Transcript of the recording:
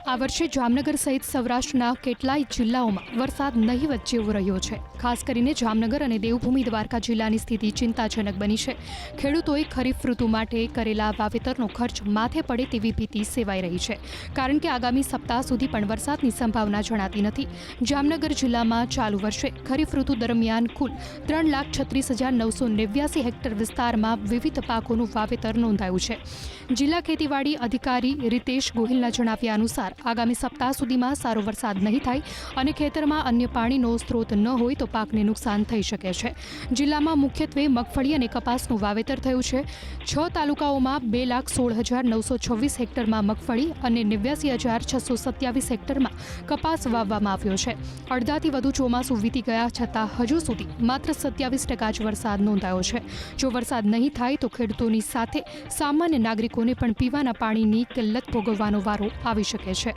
આ વર્ષે જામનગર સહિત સૌરાષ્ટ્રના કેટલાય જિલ્લાઓમાં વરસાદ નહીવત જેવો રહ્યો છે। ખાસ કરીને જામનગર અને દેવભૂમિ દ્વારકા જિલ્લાની સ્થિતિ ચિંતાજનક બની છે। ખેડૂતોએ ખરીફ ઋતુ માટે કરેલા વાવેતરનો ખર્ચ માથે પડે તેવી ભીતિ સેવાઈ રહી છે, કારણ કે આગામી સપ્તાહ સુધી પણ વરસાદની સંભાવના જણાતી નથી। જામનગર જિલ્લામાં ચાલુ વર્ષે ખરીફ ઋતુ દરમિયાન કુલ 3,36,989 હેક્ટર વિસ્તારમાં વિવિધ પાકોનું વાવેતર નોંધાયું છે। જિલ્લા ખેતીવાડી અધિકારી રીતેશ ગોહિલના જણાવ્યા અનુસાર આગામી સપ્તાહ સુધીમાં સારો વરસાદ નહીં થાય અને ખેતરમાં અન્ય પાણીનો સ્ત્રોત ન હોય તો પાકને નુકસાન થઈ શકે છે। જિલ્લામાં મુખ્યત્વે મગફળી અને કપાસનું વાવેતર થયું છે। 6 તાલુકાઓમાં 2,16,926 હેક્ટરમાં મગફળી અને 89,627 હેક્ટરમાં કપાસ વાવવામાં આવ્યો છે। અડધાથી વધુ ચોમાસું વીતી ગયા છતાં હજુ સુધી માત્ર 27% જ વરસાદ નોંધાયો છે। જો વરસાદ નહીં થાય તો ખેડૂતોની સાથે સામાન્ય નાગરિકોને પણ પીવાના પાણીની કિલ્લત ભોગવવાનો વારો આવી શકે છે।